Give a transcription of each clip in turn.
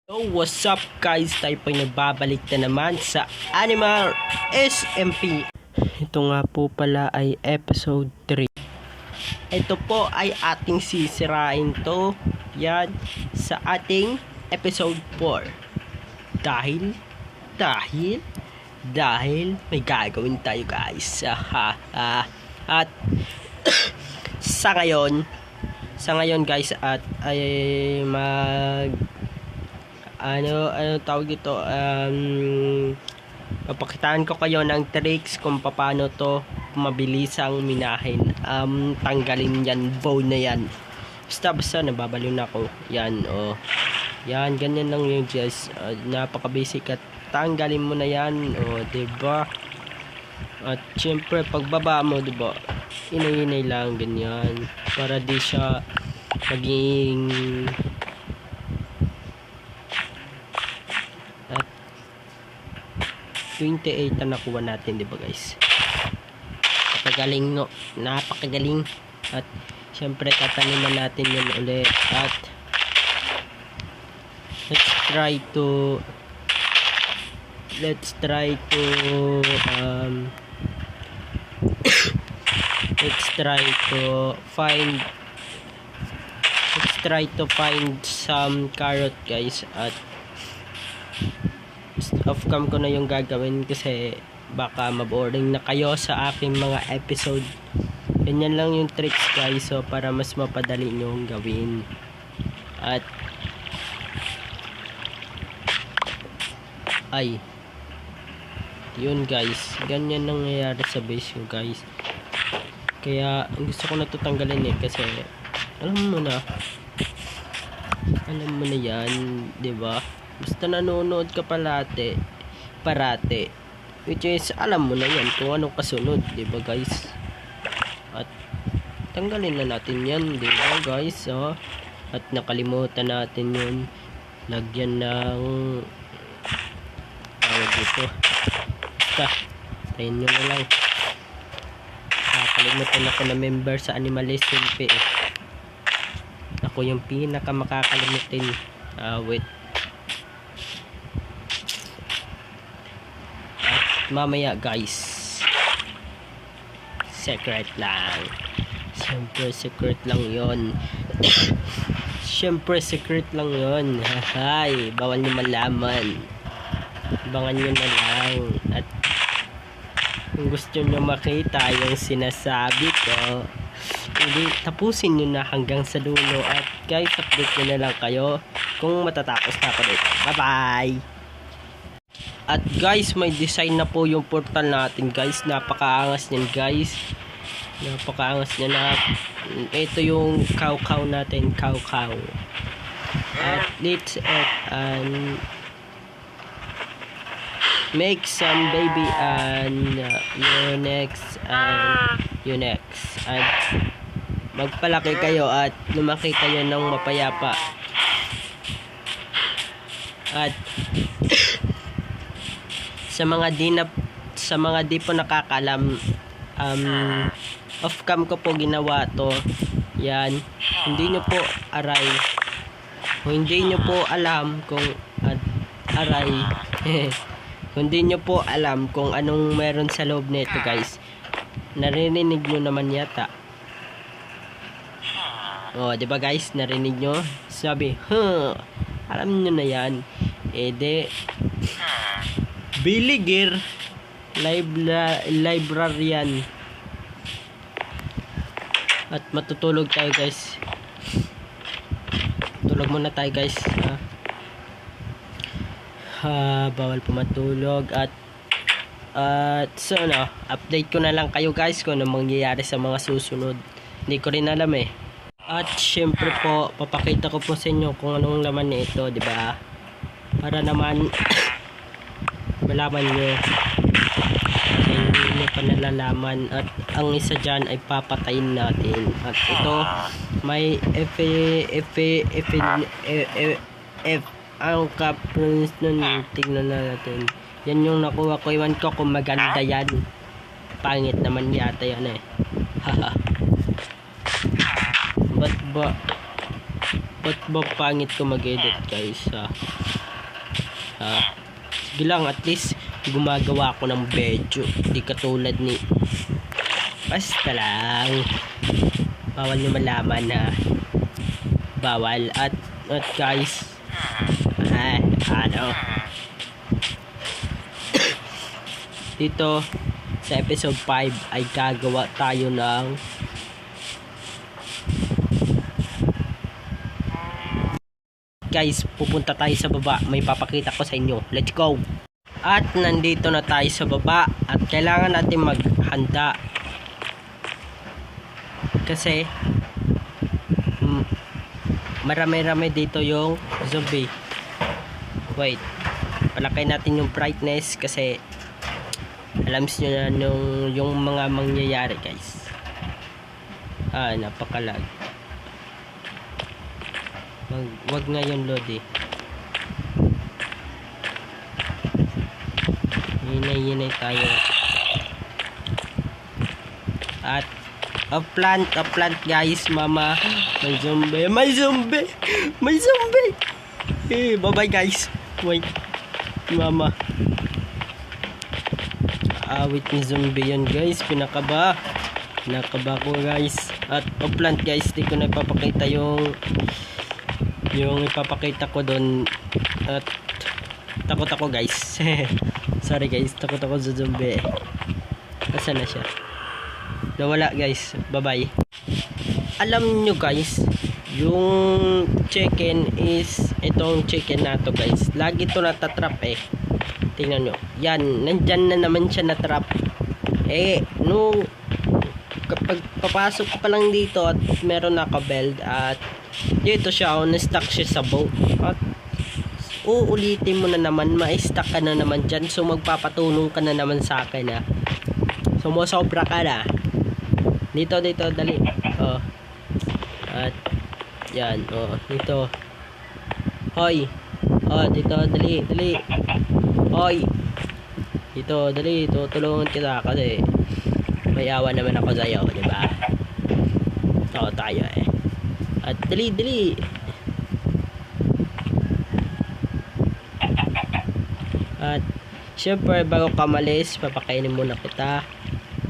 So what's up guys, tayo po ay nagbabalik na naman sa Animal SMP. Ito nga po pala ay episode 3. Ito po ay ating sisirain to yan sa ating episode 4. Dahil may gagawin tayo guys. At sa ngayon guys at ay ano tawag dito, papakitaan ko kayo ng tricks kung paano to mabilisang minahin, tanggalin yan, bone na yan, basta nababaliw na ako yan, yan, ganyan lang yung guys, napaka basic at tanggalin mo na yan, diba? At syempre pagbaba mo, diba, inay lang ganyan para di siya maging 28 na nakuha natin, diba guys? Napakagaling. At syempre tataniman natin yun ulit. At let's try to find some carrot guys. At off cam ko na yung gagawin kasi baka maboring na kayo sa aking mga episode. Ganyan lang yung tricks guys, so para mas mapadali nyo gawin. At ay yun guys, ganyan nangyayari sa base ko guys. Kaya gusto ko na ito tanggalin kasi alam mo na yan, diba? Basta nanonood ka parate, which is alam mo na yan kung anong kasunod, diba guys? At tanggalin na natin yan, diba guys? At nakalimutan natin yun, lagyan ng tawag dito, basta tayin nyo na lang. Nakalimutan ako na member sa Animal SMP ako yung pinaka makakalimutin. Wait, mamaya guys, secret lang, siyempre secret lang yon. Hay, bawal nyo malaman, abangan nyo na lang. At kung gusto nyo makita yung sinasabi ko, hindi, tapusin nyo na hanggang sa dulo. At guys, update nyo na lang kayo kung matatapos na ako dito. Bye bye. At guys, may design na po yung portal natin guys. Napakaangas niyan guys. Napakaangas niya na. Ito yung cow natin. Cow. At let's and make some baby and you next. At magpalaki kayo at lumaki kayo ng mapayapa. At sa mga di po nakakalam, off cam ko po ginawa to yan. Hindi nyo po alam kung hindi nyo po alam kung anong meron sa loob nito guys. Narinig nyo naman yata, diba guys, narinig nyo, sabi alam nyo na yan. Villager librarian. At matutulog tayo guys. Tulog muna tayo guys. Bawal po matulog. At so update ko na lang kayo guys kung ano mangyayari sa mga susunod. Hindi ko rin alam At syempre po, papakita ko po sa inyo kung anong laman nito, diba? Para naman malaman nyo, hindi nyo pa nalalaman. At ang isa dyan ay papatayin natin. At ito may F ang kapruns nun. Tignan na natin. Yan yung nakuha ko. Iwan ko kung maganda yan. Pangit naman yata yan haha. Ba't ba Ba't ba pangit ko mag-edit guys? Sige lang, at least gumagawa ako ng video. Di katulad ni basta lang. Bawal nyo malaman na bawal. At guys, dito sa episode 5 ay gagawa tayo ng guys, pupunta tayo sa baba. May papakita ko sa inyo. Let's go! At nandito na tayo sa baba at kailangan natin maghanda kasi marami-rami dito yung zombie. Wait, palakay natin yung brightness kasi alam nyo na yung mga mangyayari guys. Napakalag. Wag ngayon load eh. Hinay tayo. At a plant guys, mama. May zombie. Bye bye guys. Wait, mama. Wait, may zombie yun guys. Pinakaba ko guys. At a plant guys, di ko na ipapakita yung ipapakita ko doon. At takot ako guys. Sorry guys, takot ako sa zombie. Nasaan na siya? Nawala guys. Bye bye. Alam nyo guys, yung chicken is itong chicken na to guys. Lagi to natatrap eh. Tingnan nyo. Yan, nandyan na naman siya natrap. Kapag papasok ko pa lang dito at meron naka-beld at dito siya, na-stuck siya sa boat. At uulitin mo na naman, ma-stuck ka na naman dyan. So magpapatulong ka na naman sa akin sumusobra ka na. Dito, dali. At yan, dito. Hoy. Dito, dali. Hoy. Dito, dali. Tutulungan kita kasi may awa naman ako sa'yo, diba? Tayo eh. At dali. At syempre bago ka malis, papakainin muna kita.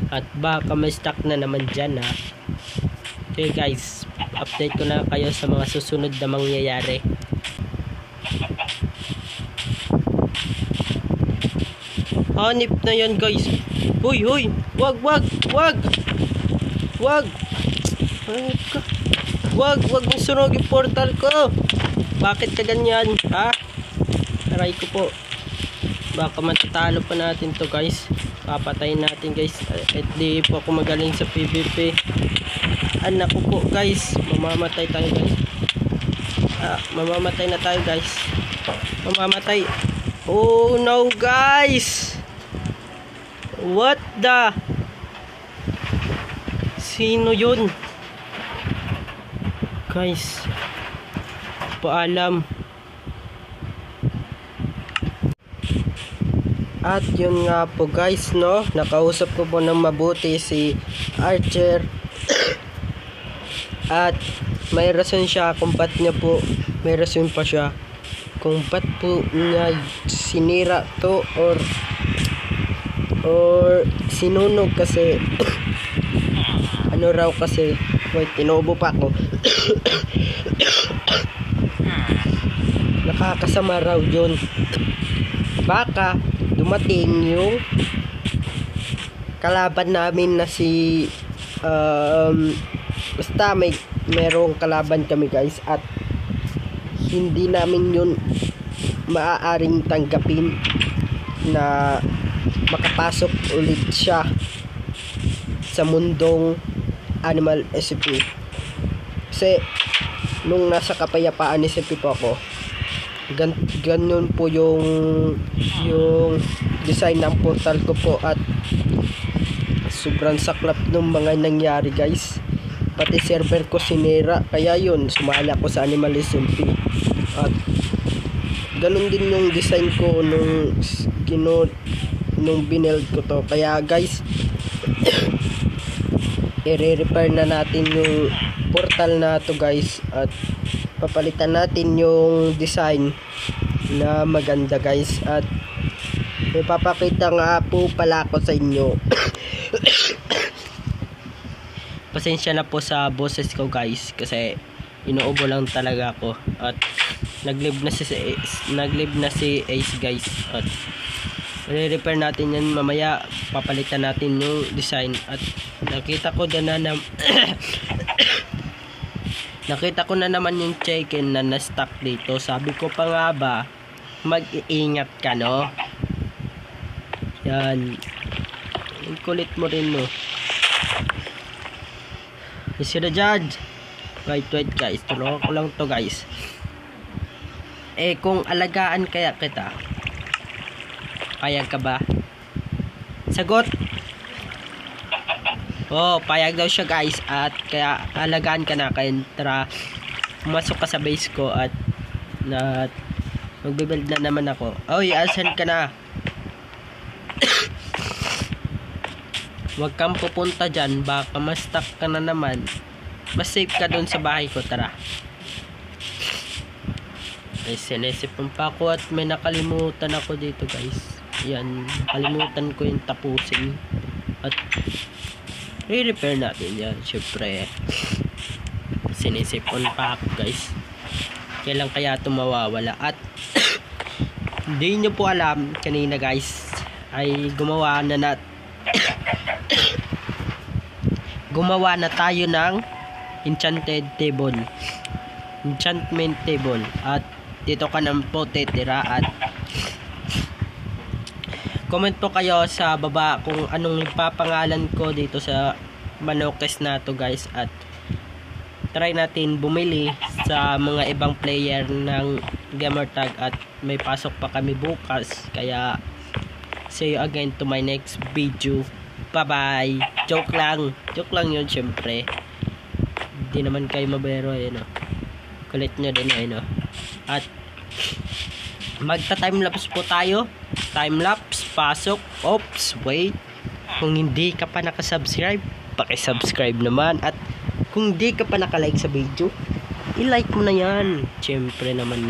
At baka may stuck na naman dyan Okay guys, update ko na kayo sa mga susunod na mangyayari. Hanip na yan guys. Hoy, wag mong sunog yung portal ko. Bakit ka ganyan, aray ko po. Baka matatalo pa natin to guys. Papatayin natin guys. At di po ako magaling sa PvP. Anak ko po guys, mamamatay tayo guys. Mamamatay na tayo guys. Oh no guys, what the, sino yun guys? Paalam. At yun nga po guys, nakausap ko po ng mabuti si Archer. At may rason siya kung ba't niya po, may rason pa siya kung ba't po niya sinira to or sinunog kasi kasi wait, tinubo pa ako. Nakakasama raw yun. Baka dumating yung kalaban namin na si basta merong kalaban kami guys at hindi namin yun maaaring tanggapin na makapasok ulit siya sa mundong Animal SCP. Kasi nung nasa kapayapaan SCP po ako, ganun po yung design ng portal ko po at sobrang saklap ng mga nangyari guys. Pati server ko sinira, kaya yun sumali ako sa Animal SMP. At ganun din yung design ko nung binuild ko to. Kaya guys, i-repair na natin yung portal na to guys. At papalitan natin yung design na maganda guys, at ipapakita nga po pala ako sa inyo. Pasensya na po sa boses ko guys, kasi inuubo lang talaga ako, at naglib na si Ace guys, at i-repair natin yan mamaya. Papalitan natin yung design, at nakita ko na naman yung chicken na na-stuck dito. Sabi ko pa nga ba, mag-iingat ka, no? Yan, ang kulit mo rin, no? Sila dyan. Wait guys, tulungan ko lang to guys. Kung alagaan kaya kita, payag ka ba? Sagot. Payag daw siya guys, at kaya alagaan ka na. Kaya tara, pumasok ka sa base ko, at magbe-build na naman ako. Asan ka na? Huwag kang pupunta dyan, baka ma-stuck ka na naman. Mas safe ka dun sa bahay ko, tara. Ay, sinesipon pa ako, at may nakalimutan ako dito guys. Yan, nakalimutan ko yung tapusin. At i-repair natin yan, syempre. Sinesipon pa ako guys. Kailan kaya ito mawawala? At hindi nyo po alam, kanina guys ay gumawa na tayo ng enchantment table, at dito ka nang po titira. At comment po kayo sa baba kung anong ipapangalan ko dito sa manokes na to guys, at try natin bumili sa mga ibang player ng gamer tag, at may pasok pa kami bukas. Kaya see you again to my next video. Bye bye. Joke lang yun syempre. Hindi naman kayo mabero, kulit nyo din, at magta-timelapse po tayo. Timelapse, pasok. Oops, wait. Kung hindi ka pa nakasubscribe, paki-subscribe naman. At kung hindi ka pa nakalike sa video, i-like mo na yan. Syempre naman,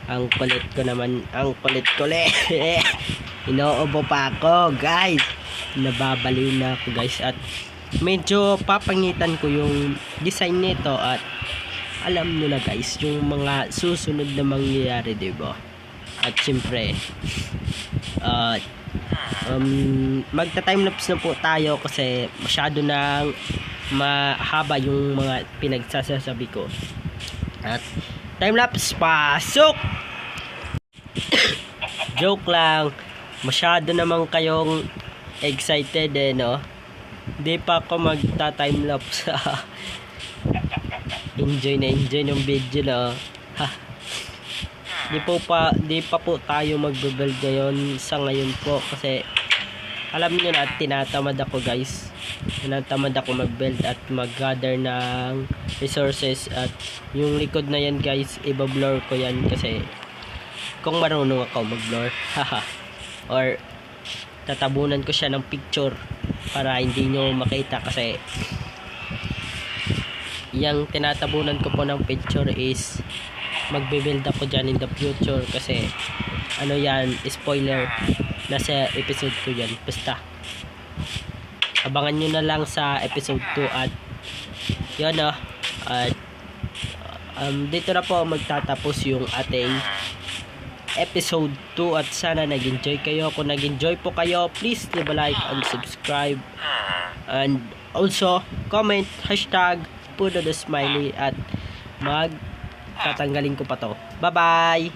ang kulit ko naman. Inoobo pa ako guys, nababaliw na ako guys, at medyo papangitan ko yung design nito, at alam nyo na guys yung mga susunod na mangyayari, diba? At syempre magta-timelapse na po tayo, kasi masyado nang mahaba yung mga pinagsasabi ko. At timelapse, pasok. Joke lang, masyado naman kayong excited, no? Di pa ako magta-timelapse. enjoy yung video, no? Di pa po tayo magbe-build ngayon, sa ngayon po, kasi alam niyo na, tinatamad ako guys. Tinatamad ako mag-build at mag-gather ng resources. At yung likod na yan guys, iba-blur ko yan, kasi kung marunong ako mag-blur, or tatabunan ko siya ng picture para hindi nyo makita, kasi yung tinatabunan ko po ng picture is magbe-build ako dyan in the future, kasi yan, spoiler, nasa episode 2 yan. Basta abangan nyo na lang sa episode 2. At yun, at dito na po magtatapos yung ating episode 2, at sana nag-enjoy kayo. Kung nag-enjoy po kayo, please leave a like and subscribe, and also comment hashtag Puno the Smiley, at tatanggalin ko pa to. Bye bye.